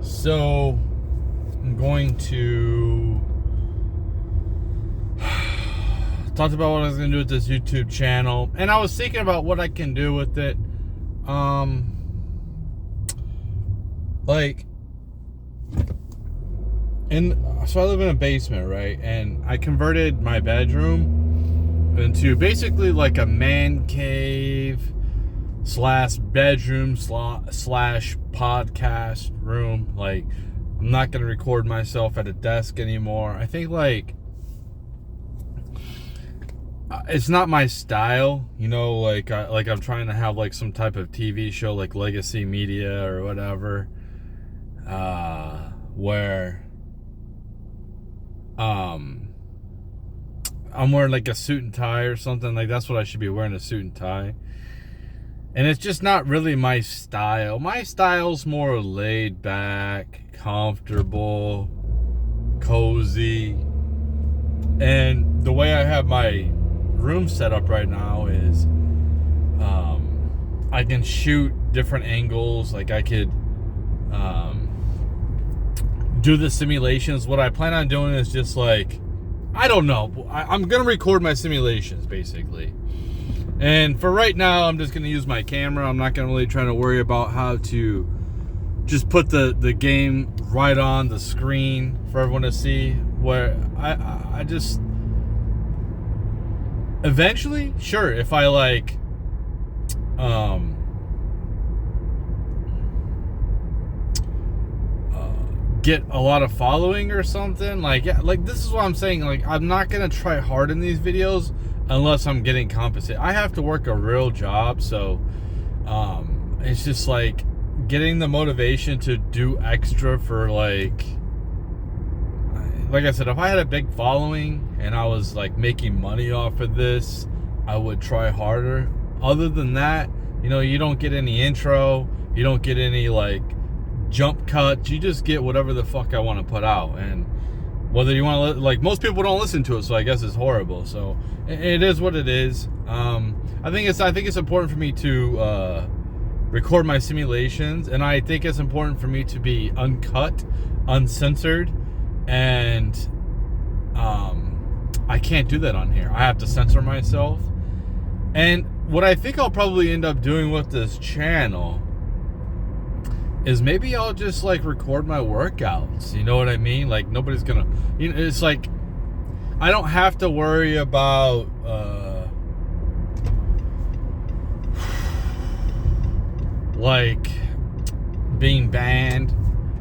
So I'm going to talk about what I was going to do with this YouTube channel, and I was thinking about what I can do with it. So I live in a basement, right? And I converted my bedroom into basically like a man cave slash bedroom slash podcast room. Like, I'm not going to record myself at a desk anymore. I think it's not my style, like I'm trying to have like some type of TV show like Legacy Media or whatever, where I'm wearing like a suit and tie or something. Like, that's what I should be wearing, a suit and tie. And it's just not really my style. My style's more laid back, comfortable, cozy. And the way I have my room set up right now is I can shoot different angles. Like, I could do the simulations. What I plan on doing is just like, I don't know, I'm gonna record my simulations basically. And for right now, I'm just gonna use my camera. I'm not gonna really try to worry about how to just put the game right on the screen for everyone to see. Where I just eventually, sure, if I like get a lot of following or something, like this is what I'm saying. Like, I'm not gonna try hard in these videos unless I'm getting compensated. I have to work a real job, so it's just like getting the motivation to do extra for like I said, if I had a big following and I was like making money off of this, I would try harder. Other than that, you don't get any intro, you don't get any like jump cuts, you just get whatever the fuck I want to put out. And whether you want to, like, most people don't listen to it, so I guess it's horrible. So it is what it is. I think it's important for me to record my simulations, and I think it's important for me to be uncut, uncensored, and I can't do that on here. I have to censor myself. And what I think I'll probably end up doing with this channel is maybe I'll just like record my workouts. You know what I mean? Like, nobody's gonna, it's like I don't have to worry about like being banned.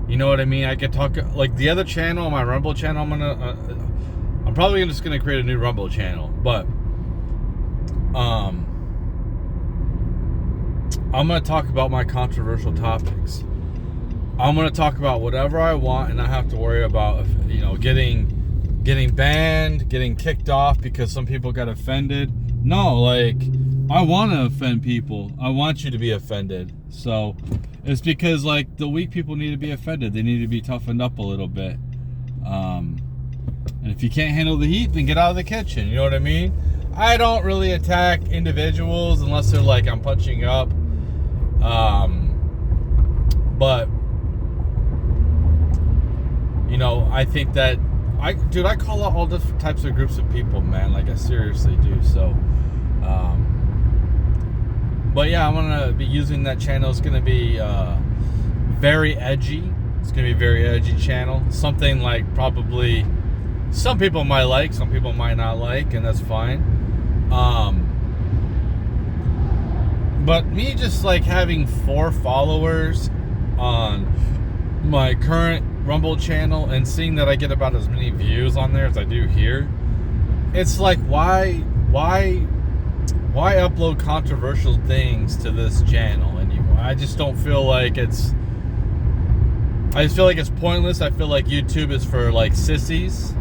You know what I mean? I can talk like the other channel, my Rumble channel. I'm probably just gonna create a new Rumble channel, but I'm gonna talk about my controversial topics. I'm gonna talk about whatever I want, and I have to worry about getting banned, getting kicked off because some people got offended. No, like, I want to offend people. I want you to be offended. So it's because like the weak people need to be offended. They need to be toughened up a little bit. And if you can't handle the heat, then get out of the kitchen. You know what I mean? I don't really attack individuals unless they're like, I'm punching up. But I think that I call out all different types of groups of people, man. Like, I seriously do. So, but yeah, I'm gonna be using that channel. It's gonna be very edgy. It's gonna be a very edgy channel. Something like probably some people might like, some people might not like, and that's fine. But me just like having 4 followers on my current Rumble channel and seeing that I get about as many views on there as I do here, it's like, why upload controversial things to this channel anymore? I just don't feel like I just feel like it's pointless. I feel like YouTube is for like sissies,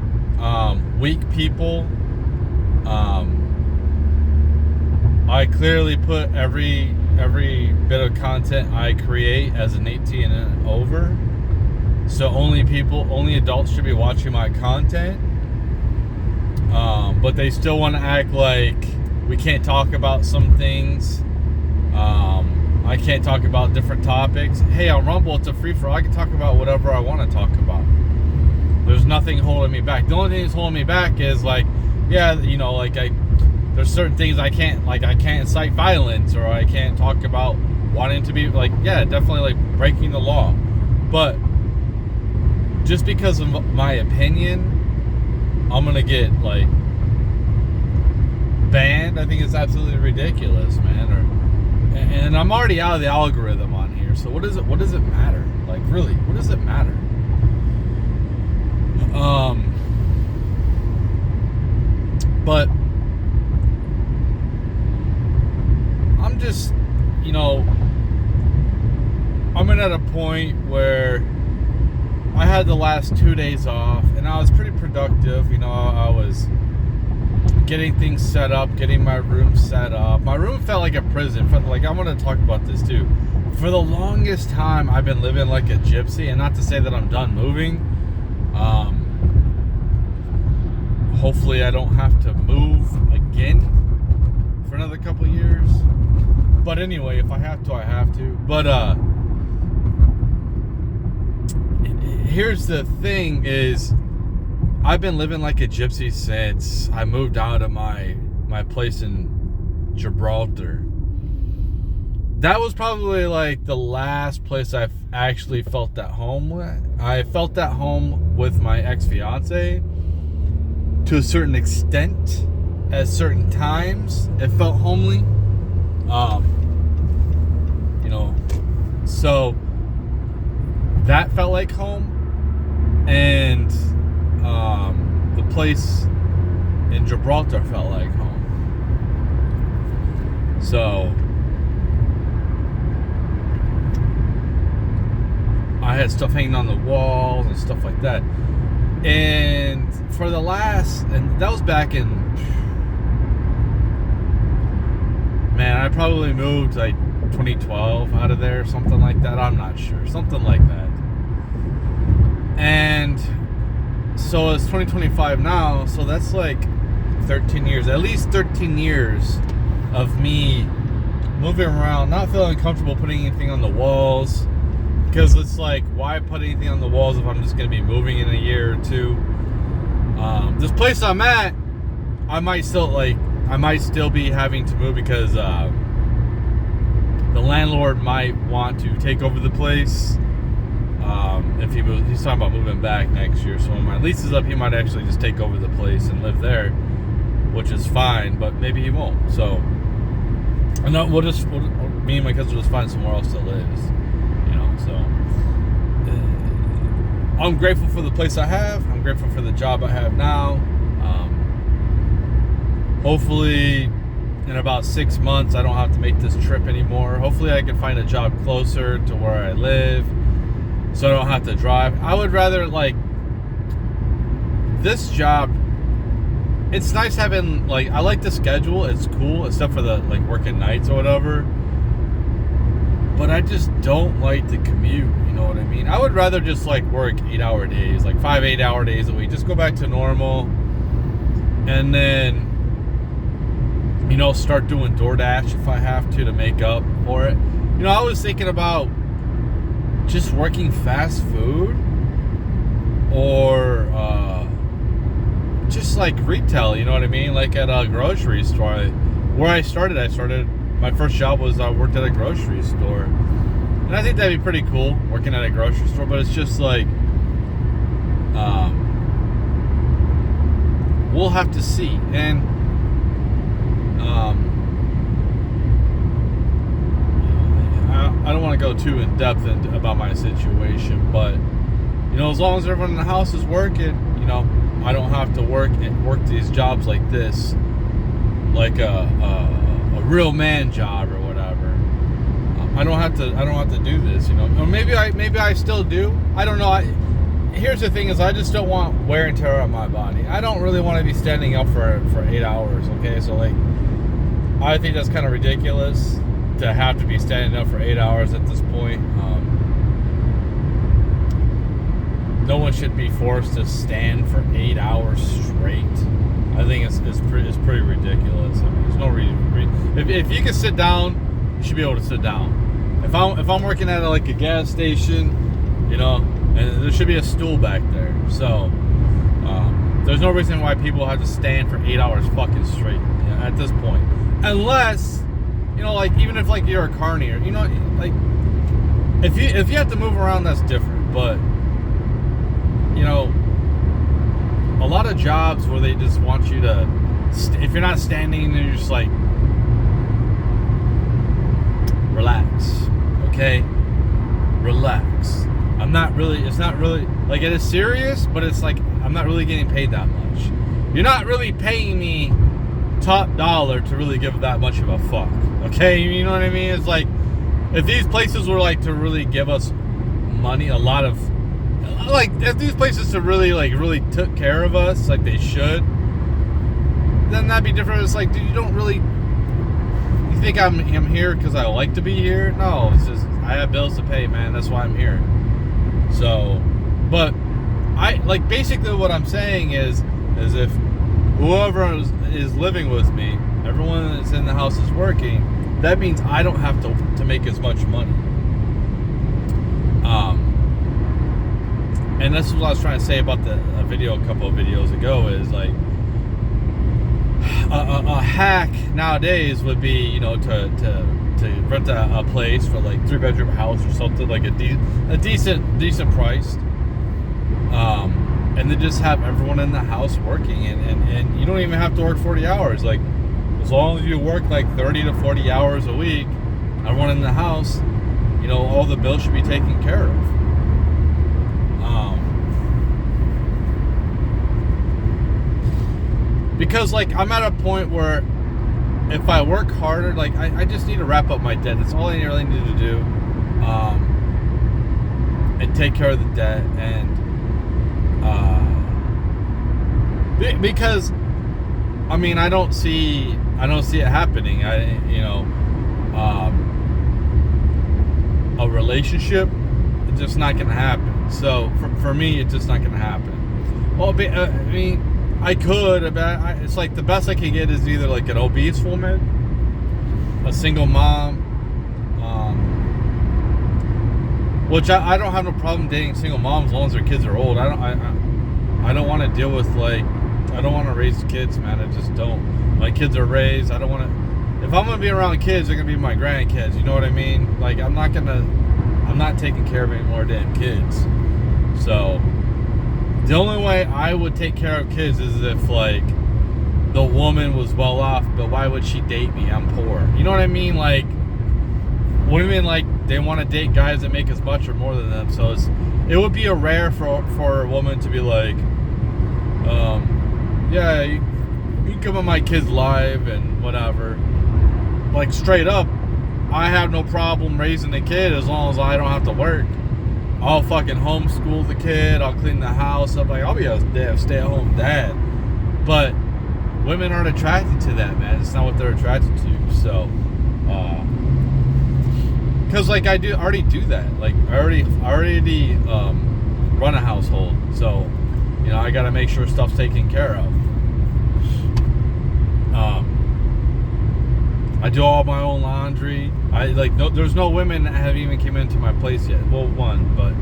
weak people. I clearly put every bit of content I create as an 18 and over. So only adults should be watching my content. But they still want to act like we can't talk about some things. I can't talk about different topics. Hey, on Rumble, it's a free-for-all. I can talk about whatever I want to talk about. There's nothing holding me back. The only thing that's holding me back is like, yeah, you know, like there's certain things I can't incite violence, or I can't talk about wanting to be like, yeah, definitely like breaking the law. But just because of my opinion, I'm gonna get like banned. I think it's absolutely ridiculous, man. And I'm already out of the algorithm on here. So what does it matter? Like, really, what does it matter? But I'm just, you know, I'm at a point where I had the last 2 days off, and I was pretty productive. You know, I was getting things set up, getting my room set up. My room felt like a prison. Like, I want to talk about this too. For the longest time, I've been living like a gypsy, and not to say that I'm done moving. Hopefully I don't have to move again for another couple years. But anyway, if I have to, I have to. But here's the thing is, I've been living like a gypsy since I moved out of my place in Gibraltar. That was probably like the last place I've actually felt at home with. I felt at home with my ex-fiance to a certain extent. At certain times, it felt homely. You know, so that felt like home. And the place in Gibraltar felt like home. So I had stuff hanging on the walls and stuff like that. And for the last, and that was back in, man, I probably moved like 2012 out of there, something like that. I'm not sure, something like that. And so it's 2025 now, so that's like 13 years, at least 13 years of me moving around, not feeling comfortable putting anything on the walls. Because it's like, why put anything on the walls if I'm just going to be moving in a year or two? This place I'm at, I might still be having to move because the landlord might want to take over the place. If he moves, he's talking about moving back next year. So when my lease is up, he might actually just take over the place and live there, which is fine. But maybe he won't. So, me and my cousin will just find somewhere else to live. So I'm grateful for the place I have. I'm grateful for the job I have now. Hopefully in about 6 months I don't have to make this trip anymore. Hopefully I can find a job closer to where I live so I don't have to drive. I would rather, like, this job, it's nice having, like, I like the schedule. It's cool, except for the, like, working nights or whatever. But I just don't like the commute, you know what I mean? I would rather just like work 8-hour days, like 5 8-hour days a week, just go back to normal, and then, you know, start doing DoorDash if I have to make up for it. You know, I was thinking about just working fast food or just like retail, you know what I mean? Like at a grocery store. Where I started, my first job was I worked at a grocery store. And I think that'd be pretty cool, working at a grocery store. But it's just like, we'll have to see. And I don't want to go too in depth about my situation. But, you know, as long as everyone in the house is working, you know, I don't have to work these jobs like this, like a real man job or whatever. I don't have to do this, you know. Or maybe I still do. I don't know. Here's the thing is, I just don't want wear and tear on my body. I don't really want to be standing up for 8 hours, okay? So, like, I think that's kind of ridiculous to have to be standing up for 8 hours at this point. No one should be forced to stand for 8 hours straight. I think it's pretty ridiculous. I mean, there's no reason. If you can sit down, you should be able to sit down. if I'm working at like a gas station, you know, and there should be a stool back there. So there's no reason why people have to stand for 8 hours fucking straight, you know, at this point, unless, you know, like even if like you're a carnier, you know, like if you have to move around, that's different. But you know, a lot of jobs where they just want you to, if you're not standing, then you're just like, relax, okay? Relax. It's not really, like, it is serious, but it's like, I'm not really getting paid that much. You're not really paying me top dollar to really give that much of a fuck, okay? You know what I mean? It's like, if these places were like to really give us money, a lot of, like, if these places to really took care of us like they should, then that'd be different. It's like, dude, you don't really, you think I'm here because I like to be here? No, it's just I have bills to pay, man. That's why I'm here. So, but I like, basically what I'm saying is if whoever is living with me, everyone that's in the house is working, that means I don't have to make as much money. And this is what I was trying to say about a video a couple of videos ago, is like a hack nowadays would be, you know, to rent a place for like 3-bedroom house or something, like a decent price, and then just have everyone in the house working, and you don't even have to work 40 hours. Like, as long as you work like 30 to 40 hours a week, everyone in the house, you know, all the bills should be taken care of. Because like, I'm at a point where if I work harder, like I just need to wrap up my debt. That's all I really need to do, and take care of the debt. And because I mean, I don't see it happening. A relationship, it's just not gonna happen. So for me, it's just not gonna happen. Well, I mean, I could, but it's like the best I can get is either like an obese woman, a single mom, which I don't have no problem dating single moms as long as their kids are old. I don't want to deal with, like, I don't want to raise kids, man. I just don't. My kids are raised. I don't want to. If I'm gonna be around kids, they're gonna be my grandkids. You know what I mean? Like, I'm not taking care of any more damn kids. So the only way I would take care of kids is if, like, the woman was well off, but why would she date me? I'm poor. You know what I mean? Like, women, like, they want to date guys that make as much or more than them. So it would be a rare for a woman to be like, yeah, you can come on my kid's live and whatever. Like, straight up, I have no problem raising a kid as long as I don't have to work. I'll fucking homeschool the kid. I'll clean the house up. Like, I'll be a damn stay-at-home dad. But women aren't attracted to that, man. It's not what they're attracted to. So, because like I already do that. Like, I already run a household. So, you know, I got to make sure stuff's taken care of. I do all my own laundry. There's no women that have even came into my place yet. Well, one, but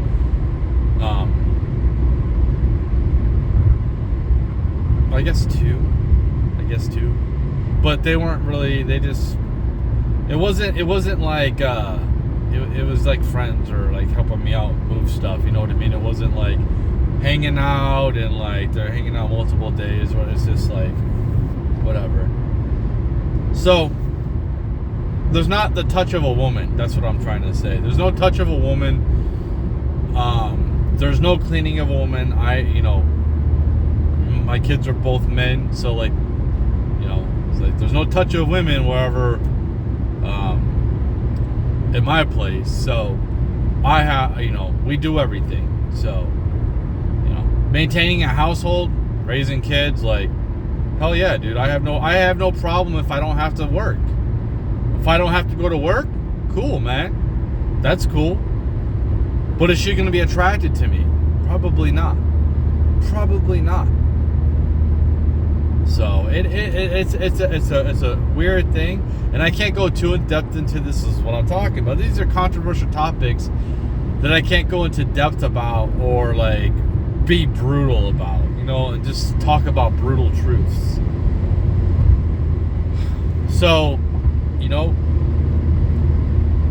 I guess two. But they weren't really. They just. It wasn't like. It was like friends or like helping me out move stuff. You know what I mean? It wasn't like hanging out and like they're hanging out multiple days. Where it's just like whatever. So. There's not the touch of a woman. That's what I'm trying to say. There's no touch of a woman. There's no cleaning of a woman. My kids are both men, so like, you know, it's like there's no touch of women wherever in my place. So I have, we do everything. So, maintaining a household, raising kids, like, hell yeah, dude. I have no problem if I don't have to work. If I don't have to go to work, cool, man. That's cool. But is she going to be attracted to me? Probably not. So it's a weird thing, and I can't go too in depth into this. Is what I'm talking about. These are controversial topics that I can't go into depth about or like be brutal about, you know, and just talk about brutal truths. So, you know,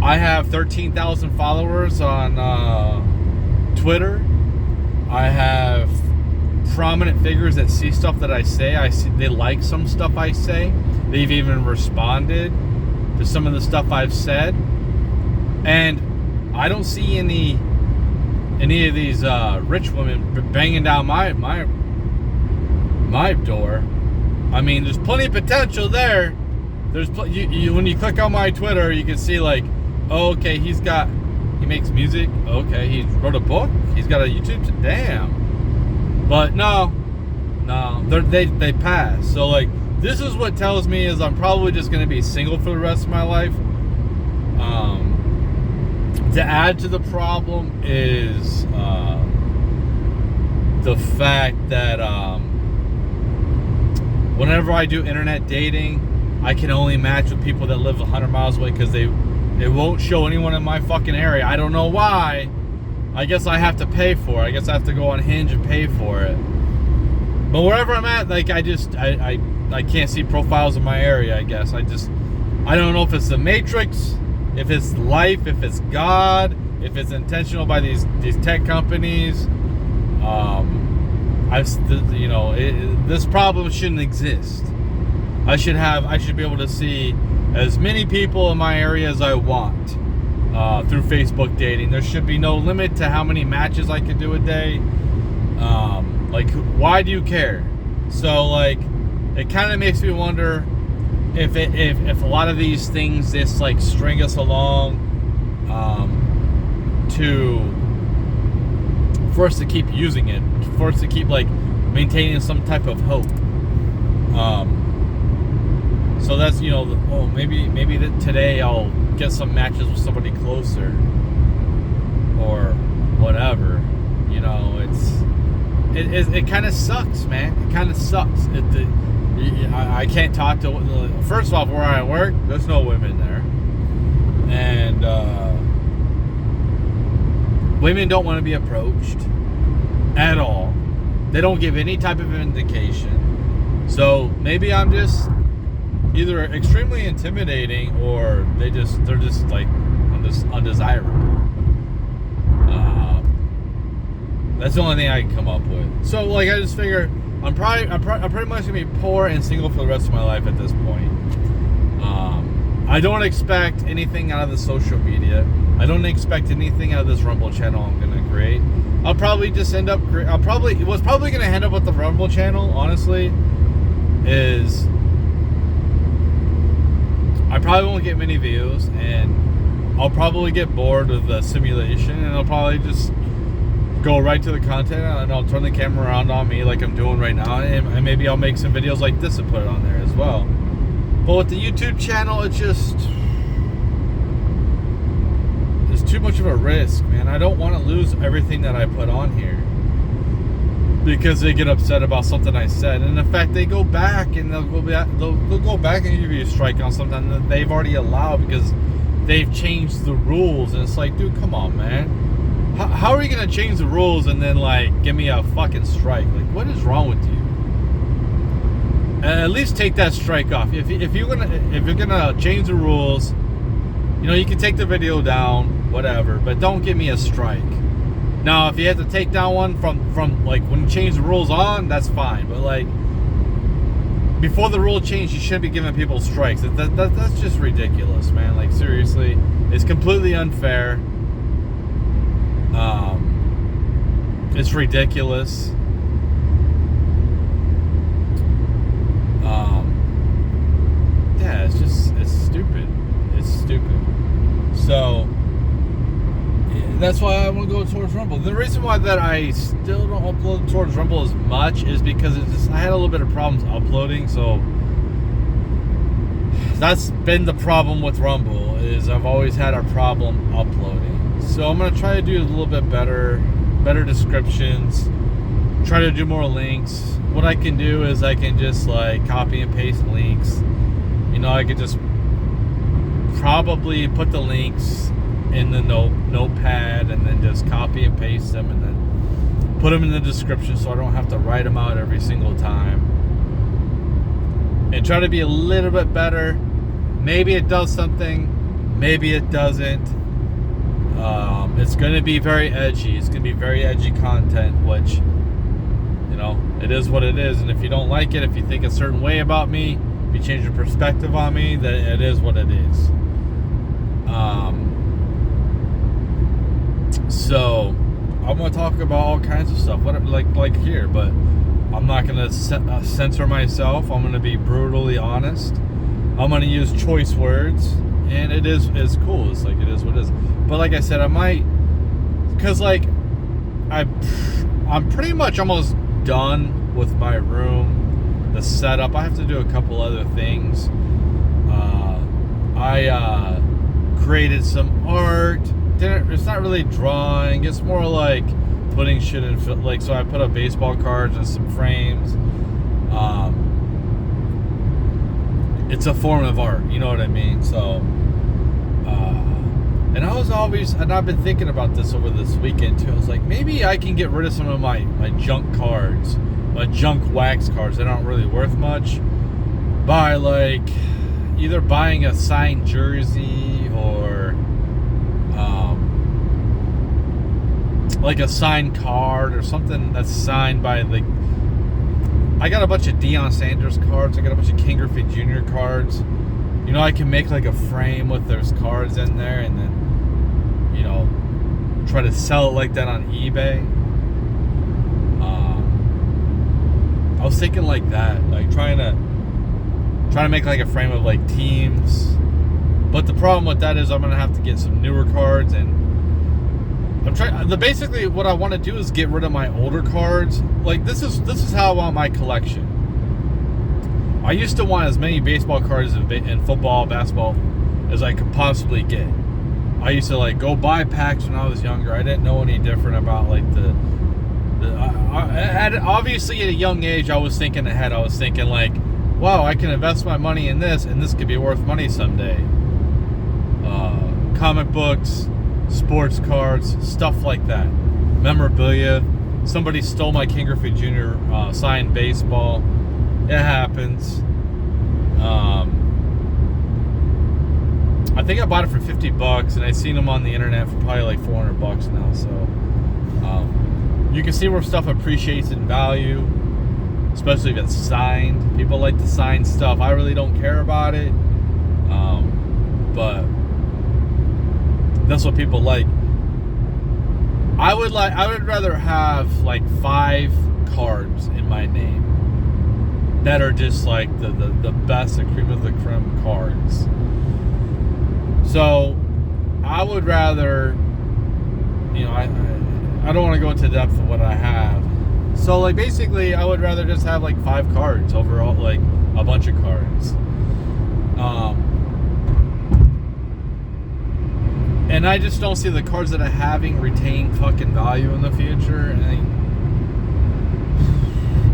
I have 13,000 followers on Twitter. I have prominent figures that see stuff that I say. They like some stuff I say. They've even responded to some of the stuff I've said, and I don't see any of these rich women banging down my door. I mean, there's plenty of potential there. There's when you click on my Twitter, you can see like, oh, okay, he makes music. Okay, he wrote a book. He's got a YouTube. Damn. But no, they pass. So like, this is what tells me is I'm probably just gonna be single for the rest of my life. To add to the problem is the fact that whenever I do internet dating, I can only match with people that live 100 miles away because it won't show anyone in my fucking area. I don't know why. I guess I have to pay for it. I guess I have to go on Hinge and pay for it. But wherever I'm at, like I can't see profiles in my area, I guess. I don't know if it's the Matrix, if it's life, if it's God, if it's intentional by these tech companies. This problem shouldn't exist. I should be able to see as many people in my area as I want through Facebook dating. There should be no limit to how many matches I could do a day. Like, why do you care? So, like, it kind of makes me wonder if a lot of these things just like string us along for us to keep using it, for us to keep like maintaining some type of hope. So that's, you know, maybe today I'll get some matches with somebody closer or whatever. You know, it kind of sucks, man. It kind of sucks. I can't talk to. First off, where I work, there's no women there, and women don't want to be approached at all. They don't give any type of indication. So maybe I'm just either extremely intimidating or they're just like undesirable. That's the only thing I can come up with. So like, I just figure I'm pretty much gonna be poor and single for the rest of my life at this point. I don't expect anything out of the social media. I don't expect anything out of this Rumble channel I'm gonna create. I'll probably just end up. What's probably gonna end up with the Rumble channel, honestly, is I probably won't get many views, and I'll probably get bored of the simulation, and I'll probably just go right to the content, and I'll turn the camera around on me like I'm doing right now, and maybe I'll make some videos like this and put it on there as well. But with the YouTube channel, it's too much of a risk, man. I don't want to lose everything that I put on here because they get upset about something I said. And in fact, they go back and they'll go back and give you a strike on something that they've already allowed because they've changed the rules. And it's like, dude, come on, man. How are you gonna change the rules and then like give me a fucking strike? Like, what is wrong with you? At least take that strike off. If you're gonna change the rules, you know, you can take the video down, whatever, but don't give me a strike. Now, if you have to take down one from like when you change the rules on, that's fine. But like before the rule change, you shouldn't be giving people strikes. That's just ridiculous, man. Like, seriously, it's completely unfair. It's ridiculous. Yeah, it's stupid. It's stupid. So that's why I want to go towards Rumble. The reason why that I still don't upload towards Rumble as much is because I had a little bit of problems uploading. So that's been the problem with Rumble, is I've always had a problem uploading. So I'm gonna try to do a little bit better descriptions. try to do more links. What I can do is I can just like copy and paste links. You know, I could just probably put the links in the notepad and then just copy and paste them and then put them in the description so I don't have to write them out every single time. And try to be a little bit better. Maybe it does something, maybe it doesn't. It's going to be very edgy. It's going to be very edgy content, which, you know, it is what it is. And if you don't like it, if you think a certain way about me, if you change your perspective on me, then it is what it is. So I'm going to talk about all kinds of stuff, like here, but I'm not going to censor myself. I'm going to be brutally honest. I'm going to use choice words, and it's cool. It's like, it is what it is. But like I said, I might, because like I'm pretty much almost done with my room, the setup. I have to do a couple other things. I created some art. It's not really drawing. It's more like putting shit in, like, so I put up baseball cards and some frames. It's a form of art, you know what I mean? So, and I've been thinking about this over this weekend too. I was like, maybe I can get rid of some of my junk cards, my junk wax cards that aren't really worth much, by like either buying a signed jersey or like a signed card or something that's signed by, like, I got a bunch of Deion Sanders cards. I got a bunch of King Griffey Jr. cards. You know, I can make like a frame with those cards in there and then, you know, try to sell it like that on eBay. I was thinking like that, like trying to make like a frame of like teams. But the problem with that is I'm gonna have to get some newer cards, and basically what I want to do is get rid of my older cards. Like this is how I want my collection. I used to want as many baseball cards in football, basketball as I could possibly get. I used to like go buy packs when I was younger. I didn't know any different about like obviously at a young age I was thinking ahead. I was thinking like, wow, I can invest my money in this and this could be worth money someday. Comic books, sports cards, stuff like that, memorabilia. Somebody stole my King Griffey Jr. Signed baseball. It happens. I think I bought it for $50, and I seen them on the internet for probably like $400 now. So you can see where stuff appreciates in value, especially if it's signed. People like to sign stuff. I really don't care about it, but that's what people like. I would rather have like 5 cards in my name that are just like the best, the cream of the creme cards. So I would rather, you know, I don't want to go into depth of what I have. So like basically I would rather just have like 5 cards overall, like a bunch of cards. And I just don't see the cards that I having retain fucking value in the future. And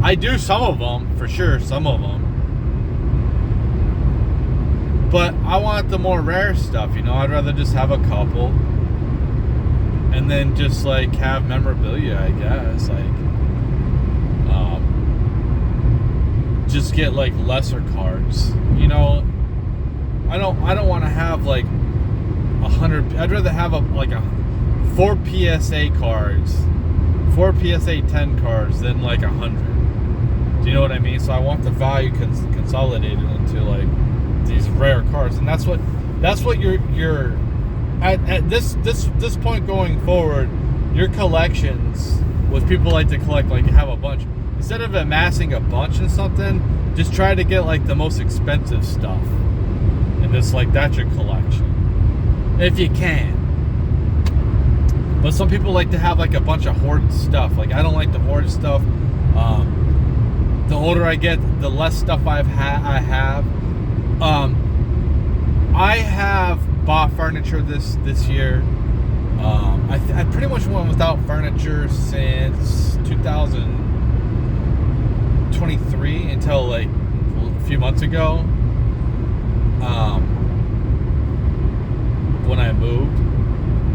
I do some of them, for sure, some of them. But I want the more rare stuff, you know. I'd rather just have a couple. And then just like have memorabilia, I guess. Like, just get like lesser cards. You know, I don't want to have like 100. I'd rather have 4 PSA cards, 4 PSA 10 cards than like 100. Do you know what I mean? So I want the value consolidated into like these rare cards, and that's what you're at this point going forward. Your collections, what people like to collect, like have a bunch. Instead of amassing a bunch of something, just try to get like the most expensive stuff, and just like that's your collection. If you can. But some people like to have like a bunch of hoard stuff. Like I don't like to hoard stuff. The older I get, the less stuff I have. I have bought furniture this year. I pretty much went without furniture since 2000. 2023 until like a few months ago, when I moved,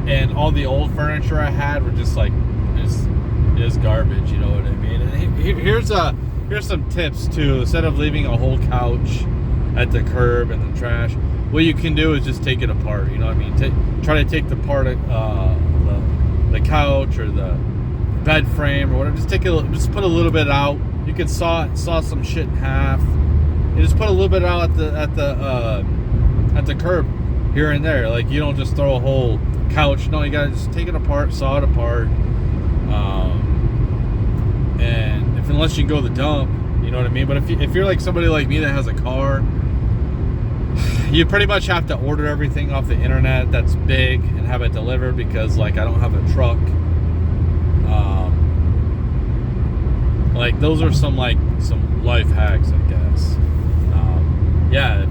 and all the old furniture I had were just like is garbage. You know what I mean? And here's some tips too. Instead of leaving a whole couch at the curb and the trash, what you can do is just take it apart. You know what I mean? Try to take the part the couch or the bed frame or whatever. Just put a little bit out. You can saw some shit in half. You just put a little bit out at the curb here and there. Like, you don't just throw a whole couch. No, you gotta just take it apart, saw it apart. And unless you go to the dump, you know what I mean. But if you're like somebody like me that has a car, you pretty much have to order everything off the internet that's big and have it delivered, because like I don't have a truck. Like those are some life hacks, I guess. Yeah,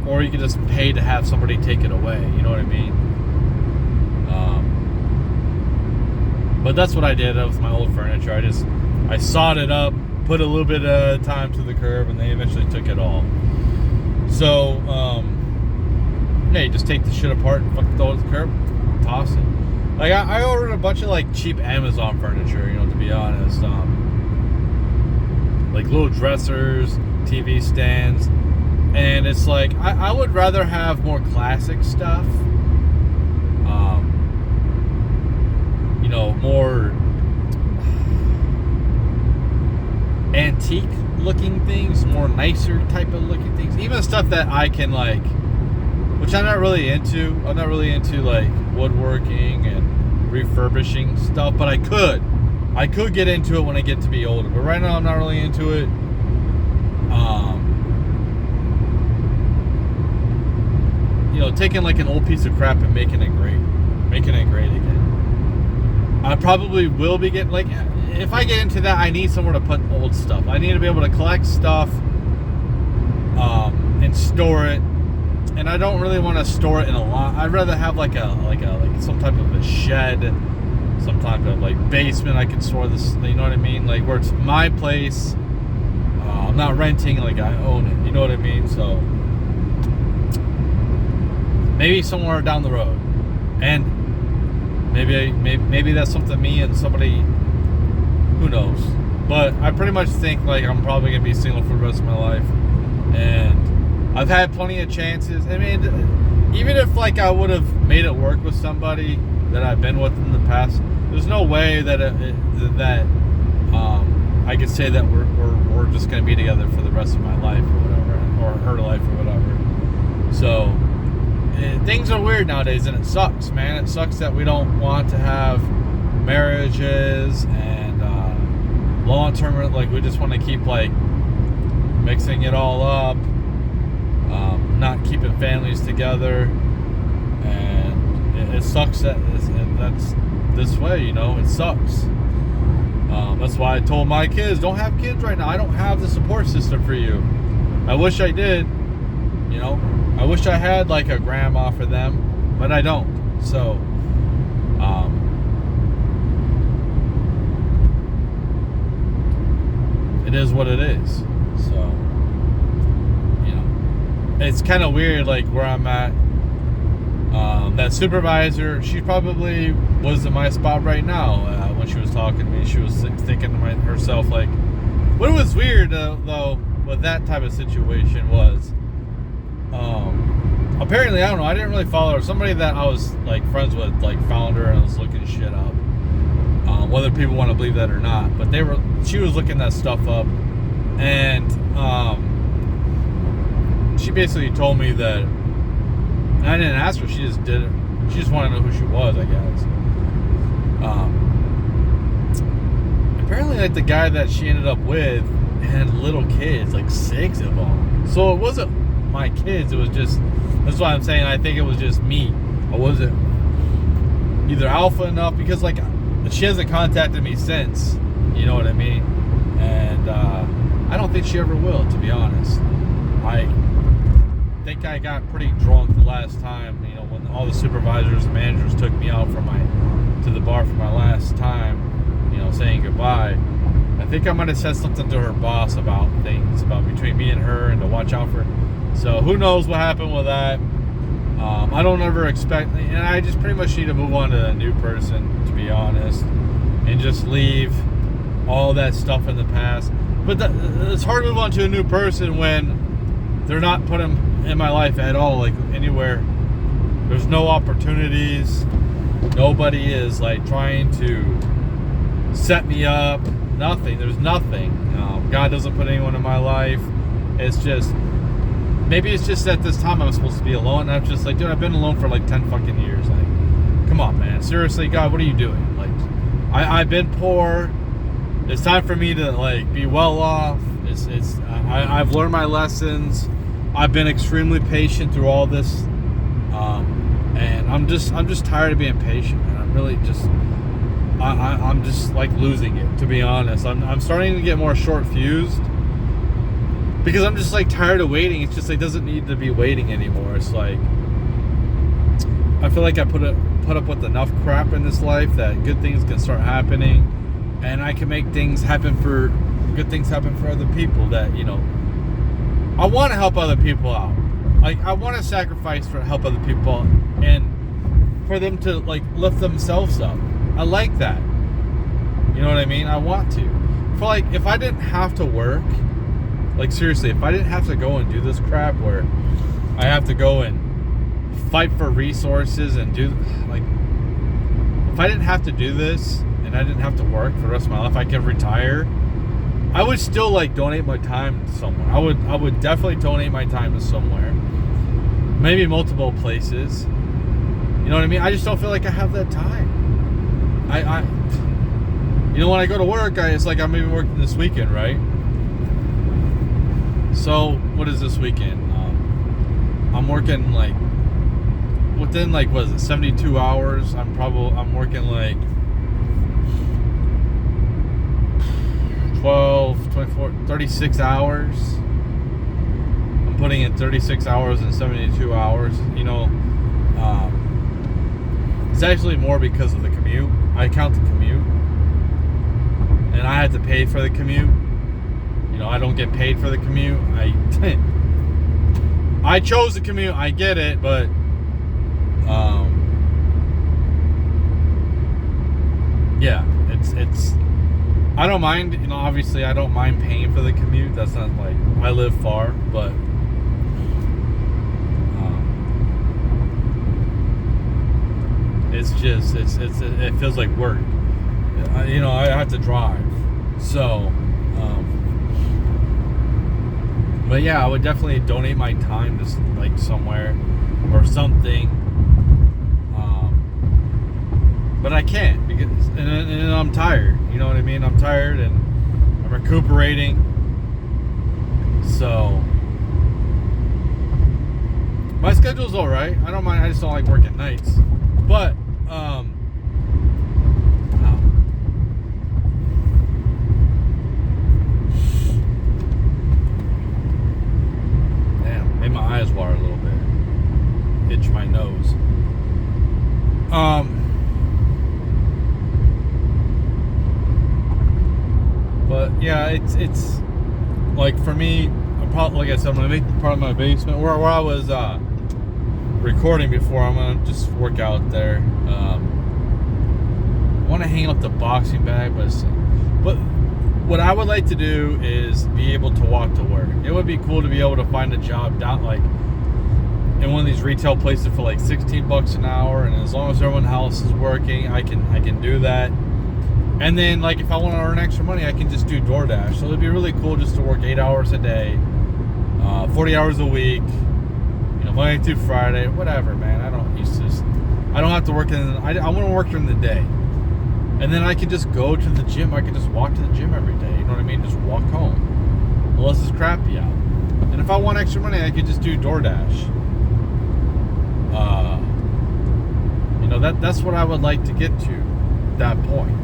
or you can just pay to have somebody take it away. You know what I mean? But that's what I did with my old furniture. I sawed it up, put a little bit of time to the curb, and they eventually took it all. So, yeah, you just take the shit apart and fucking throw it at the curb, toss it. Like, I ordered a bunch of, like, cheap Amazon furniture, you know, to be honest. Like, little dressers, TV stands. And it's like, I would rather have more classic stuff. You know, more antique looking things, more nicer type of looking things, even stuff that I can like, which I'm not really into. I'm not really into like woodworking and refurbishing stuff, but I could get into it when I get to be older. But right now I'm not really into it. You know, taking like an old piece of crap and making it great again. I probably will be getting, like, if I get into that, I need somewhere to put old stuff. I need to be able to collect stuff and store it. And I don't really want to store it in a lot. I'd rather have like some type of a shed, some type of like basement I can store this, you know what I mean? Like where it's my place. I'm not renting, like I own it, you know what I mean? So maybe somewhere down the road. And maybe that's something me and somebody, who knows. But I pretty much think like I'm probably gonna be single for the rest of my life, and I've had plenty of chances. I mean, even if like I would have made it work with somebody that I've been with in the past, there's no way that I could say that we're just gonna be together for the rest of my life or whatever, or her life or whatever. So things are weird nowadays, and it sucks, man. It sucks that we don't want to have marriages and long-term, like we just want to keep like mixing it all up, not keeping families together, and it sucks that that's this way, you know. It sucks. That's why I told my kids, don't have kids right now. I don't have the support system for you. I wish I did, you know. I wish I had like a grandma for them, but I don't. So, it is what it is. So, you know, it's kind of weird, like where I'm at. That supervisor, she probably was in my spot right now. When she was talking to me, she was thinking to herself, like, what was weird though with that type of situation was, apparently, I don't know, I didn't really follow her. Somebody that I was like friends with like found her and was looking shit up. Whether people want to believe that or not, but she was looking that stuff up, and she basically told me that, and I didn't ask her, she just did it. She just wanted to know who she was, I guess. Apparently, like the guy that she ended up with had little kids, like 6 of them. So it wasn't my kids, it was just, that's why I'm saying I think it was just me. I wasn't either alpha enough, because like she hasn't contacted me since, you know what I mean? And I don't think she ever will, to be honest. I think I got pretty drunk the last time, you know, when all the supervisors and managers took me out to the bar for my last time, you know, saying goodbye. I think I might have said something to her boss about things about between me and her and to watch out for. So who knows what happened with that. I don't ever expect, and I just pretty much need to move on to a new person, to be honest, and just leave all that stuff in the past. But it's hard to move on to a new person when they're not putting in my life at all, like anywhere. There's no opportunities. Nobody is like trying to set me up. Nothing. There's nothing. God doesn't put anyone in my life. It's just, maybe it's just at this time I'm supposed to be alone. And I'm just like, dude, I've been alone for like 10 fucking years. Like, come on, man. Seriously, God, what are you doing? Like, I've been poor. It's time for me to like be well off. I've learned my lessons. I've been extremely patient through all this, and I'm just tired of being patient. And I'm really just, I'm just like losing it, to be honest. I'm starting to get more short fused because I'm just like tired of waiting. It's just like doesn't need to be waiting anymore. It's like I feel like I put up with enough crap in this life that good things can start happening, and I can make things happen for good things happen for other people. That, you know, I want to help other people out. Like, I want to sacrifice for help other people and for them to like lift themselves up. I like that. You know what I mean? I want to. For like, if I didn't have to work, like seriously, if I didn't have to go and do this crap where I have to go and fight for resources and do, like, if I didn't have to do this and I didn't have to work for the rest of my life, I could retire. I would still like donate my time to somewhere. I would definitely donate my time to somewhere. Maybe multiple places. You know what I mean? I just don't feel like I have that time. You know, when I go to work, it's like I'm maybe working this weekend, right? So what is this weekend? I'm working like within like, what is it, 72 hours. I'm working like 12, 24, 36 hours. I'm putting in 36 hours and 72 hours. You know, it's actually more because of the commute. I count the commute, and I had to pay for the commute. You know, I don't get paid for the commute. I chose the commute. I get it, but yeah, it's. I don't mind. You know, obviously, I don't mind paying for the commute. That's not like I live far, but it's just it feels like work. You know, I have to drive, so. But yeah, I would definitely donate my time to like somewhere or something. But I can't because and I'm tired. You know what I mean? I'm tired and I'm recuperating. So my schedule's all right. I don't mind. I just don't like working nights. But made my eyes water a little bit. Itch my nose. But yeah, it's like for me, I'm probably, like I said, I'm gonna make part of my basement where I was recording before. I'm gonna just work out there. I want to hang up the boxing bag, but what I would like to do is be able to walk to work. It would be cool to be able to find a job down like in one of these retail places for like $16 an hour, and as long as everyone else is working, I can do that. And then like if I want to earn extra money, I can just do DoorDash. So it'd be really cool just to work 8 hours a day, 40 hours a week, you know, Monday through Friday, whatever, man. I don't have to work I want to work during the day. And then I can just go to the gym. I can just walk to the gym every day. You know what I mean? Just walk home. Unless it's crappy out. And if I want extra money, I could just do DoorDash. You know, that's what I would like to get to. That point.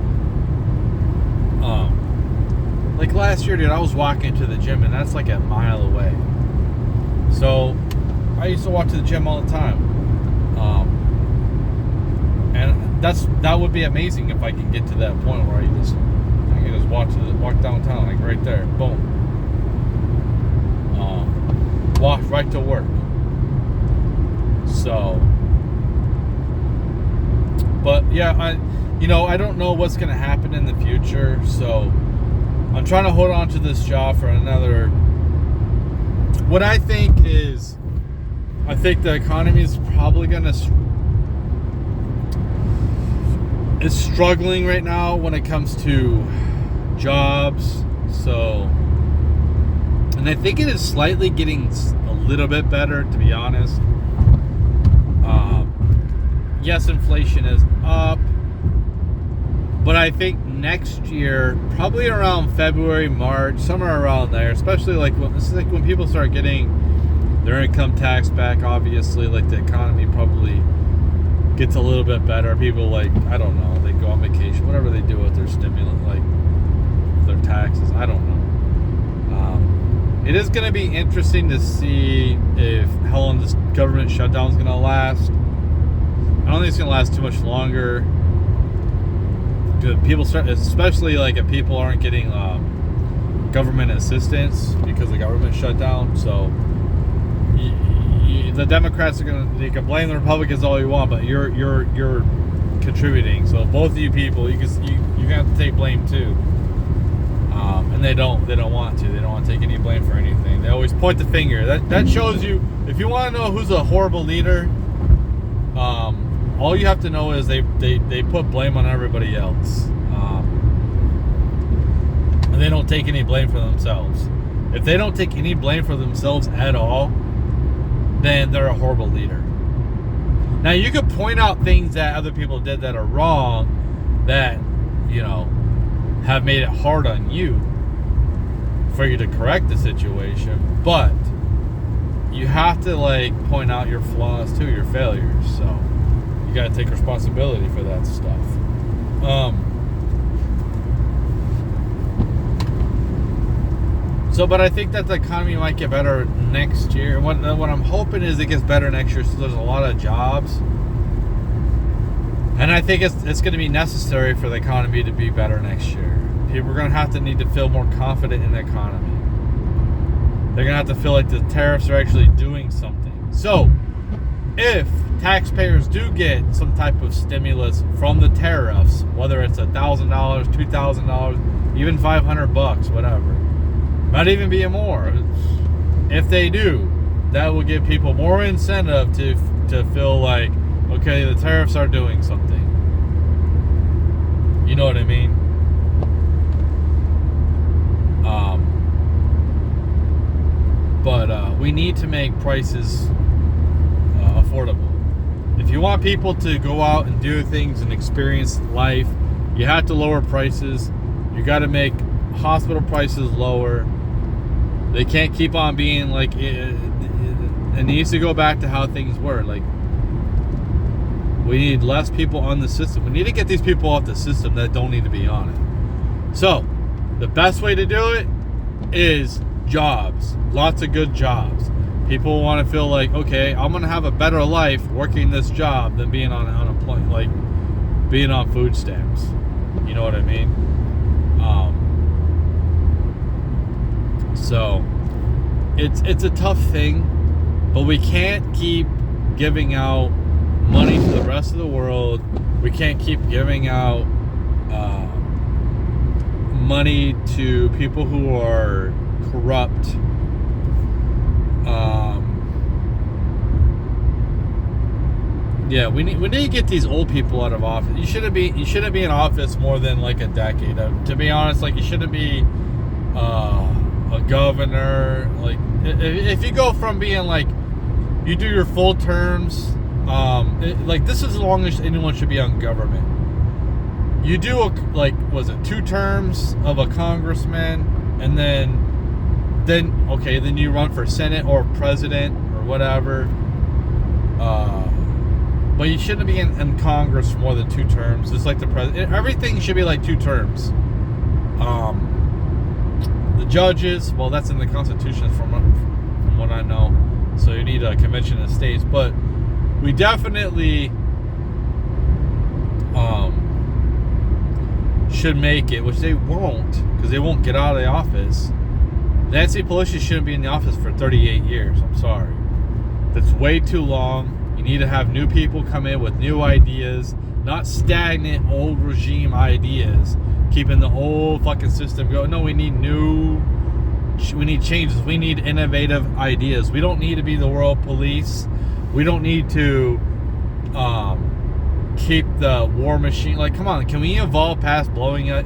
Like last year, dude, I was walking to the gym, and that's like a mile away. So I used to walk to the gym all the time. And that would be amazing if I can get to that point where I can just walk downtown, like right there. Boom. Walk right to work. So, but yeah, I don't know what's going to happen in the future. So I'm trying to hold on to this job for another. What I think is, I think the economy is probably going to is struggling right now when it comes to jobs. So, and I think it is slightly getting a little bit better, to be honest. Yes, inflation is up, but I think next year, probably around February, March, somewhere around there, especially like when people start getting their income tax back, obviously, like the economy probably gets a little bit better. People, like, I don't know, they go on vacation, whatever they do with their stimulant, like their taxes, I don't know. It is going to be interesting to see how long this government shutdown is going to last. I don't think it's going to last too much longer. People start, especially like if people aren't getting government assistance because the government shut down. So the Democrats you can blame the Republicans all you want, but you're contributing. So both of you people, you have to take blame too. And they don't want to. They don't want to take any blame for anything. They always point the finger. That shows you, if you want to know who's a horrible leader, all you have to know is they put blame on everybody else. And they don't take any blame for themselves. If they don't take any blame for themselves at all, then they're a horrible leader. Now, you could point out things that other people did that are wrong, that, have made it hard on you for you to correct the situation, but you have to, point out your flaws too, your failures. So you got to take responsibility for that stuff. But I think that the economy might get better next year. What I'm hoping is it gets better next year, so there's a lot of jobs. And I think it's going to be necessary for the economy to be better next year. People are going to need to feel more confident in the economy. They're going to have to feel like the tariffs are actually doing something. So, if taxpayers do get some type of stimulus from the tariffs, whether it's $1,000, $2,000, even $500, whatever, might even be more. If they do, that will give people more incentive to feel like, okay, the tariffs are doing something. You know what I mean? But we need to make prices affordable. If you want people to go out and do things and experience life, you have to lower prices. You got to make hospital prices lower. They can't keep on being like it needs to go back to how things were. Like, we need less people on the system. We need to get these people off the system that don't need to be on it. So, the best way to do it is jobs. Lots of good jobs. People want to feel like, okay, I'm going to have a better life working this job than being on unemployment, like being on food stamps. You know what I mean? So, it's a tough thing, but we can't keep giving out money to the rest of the world. We can't keep giving out money to people who are corrupt. Yeah, we need to get these old people out of office. You shouldn't be in office more than like a decade. To be honest, like, you shouldn't be a governor. Like, if you go from being like, you do your full terms, this is as long as anyone should be on government. You do was it 2 terms of a congressman, and then you run for Senate or president or whatever. But you shouldn't be in Congress for more than 2 terms. It's like the president. Everything should be like 2 terms. The judges, well, that's in the Constitution from what I know. So you need a convention of states. But we definitely should make it, which they won't, because they won't get out of the office. Nancy Pelosi shouldn't be in the office for 38 years. I'm sorry. That's way too long. You need to have new people come in with new ideas, not stagnant old regime ideas, keeping the old fucking system going. No, we need changes. We need innovative ideas. We don't need to be the world police. We don't need to keep the war machine. Like, come on, can we evolve past blowing up?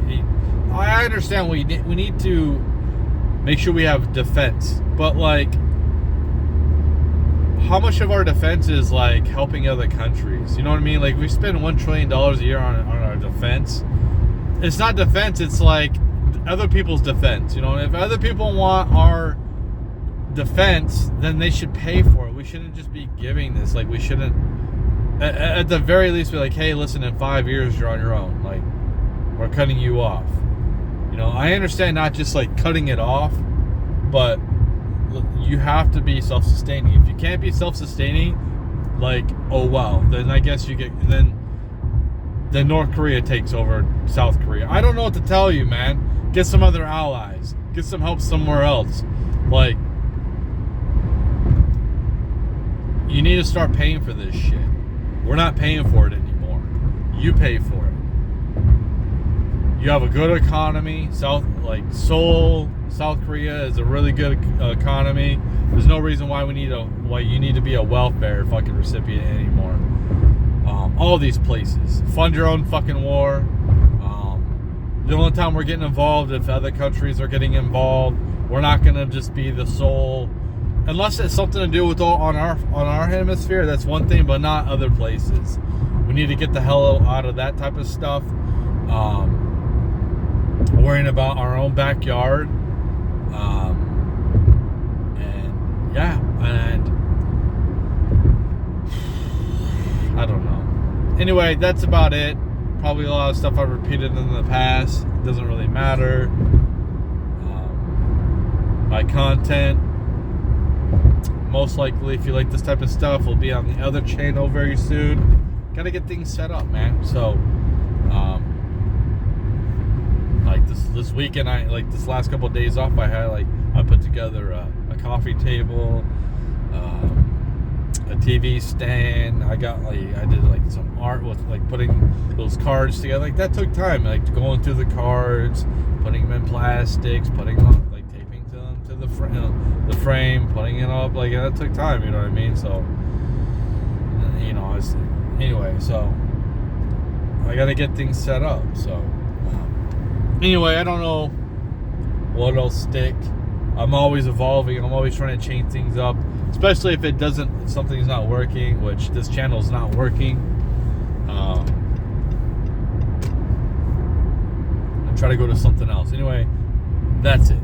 I understand we need to make sure we have defense, but like, how much of our defense is like helping other countries? You know what I mean? Like, we spend $1 trillion a year on our defense. It's not defense, it's like other people's defense. You know, if other people want our defense, then they should pay for it. We shouldn't just be giving this. Like, we shouldn't, at the very least, be like, hey, listen, in 5 years you're on your own. Like, we're cutting you off. You know, I understand not just like cutting it off, but you have to be self-sustaining. If you can't be self-sustaining, like, oh well, then I guess you get, then North Korea takes over South Korea. I don't know what to tell you, man. Get some other allies. Get some help somewhere else. Like, you need to start paying for this shit. We're not paying for it anymore. You pay for it. You have a good economy. Seoul, South Korea is a really good economy. There's no reason why you need to be a welfare fucking recipient anymore. All these places, fund your own fucking war. The only time we're getting involved if other countries are getting involved. We're not gonna just be the sole, unless it's something to do with on our hemisphere. That's one thing, but not other places. We need to get the hell out of that type of stuff. Worrying about our own backyard, and I don't know. Anyway, that's about it. Probably a lot of stuff I've repeated in the past. It doesn't really matter. My content, most likely, if you like this type of stuff, will be on the other channel very soon. Gotta get things set up, man. So, like this weekend, this last couple of days off I had, I put together a coffee table, a TV stand. I did some art with putting those cards together. Like, that took time, going through the cards, putting them in plastics, putting them on, taping them to the frame, putting it up. That took time, you know what I mean? So, anyway, so I gotta get things set up. So anyway, I don't know what'll stick. I'm always evolving. I'm always trying to change things up, especially if something's not working, which this channel's not working. I try to go to something else. Anyway, that's it.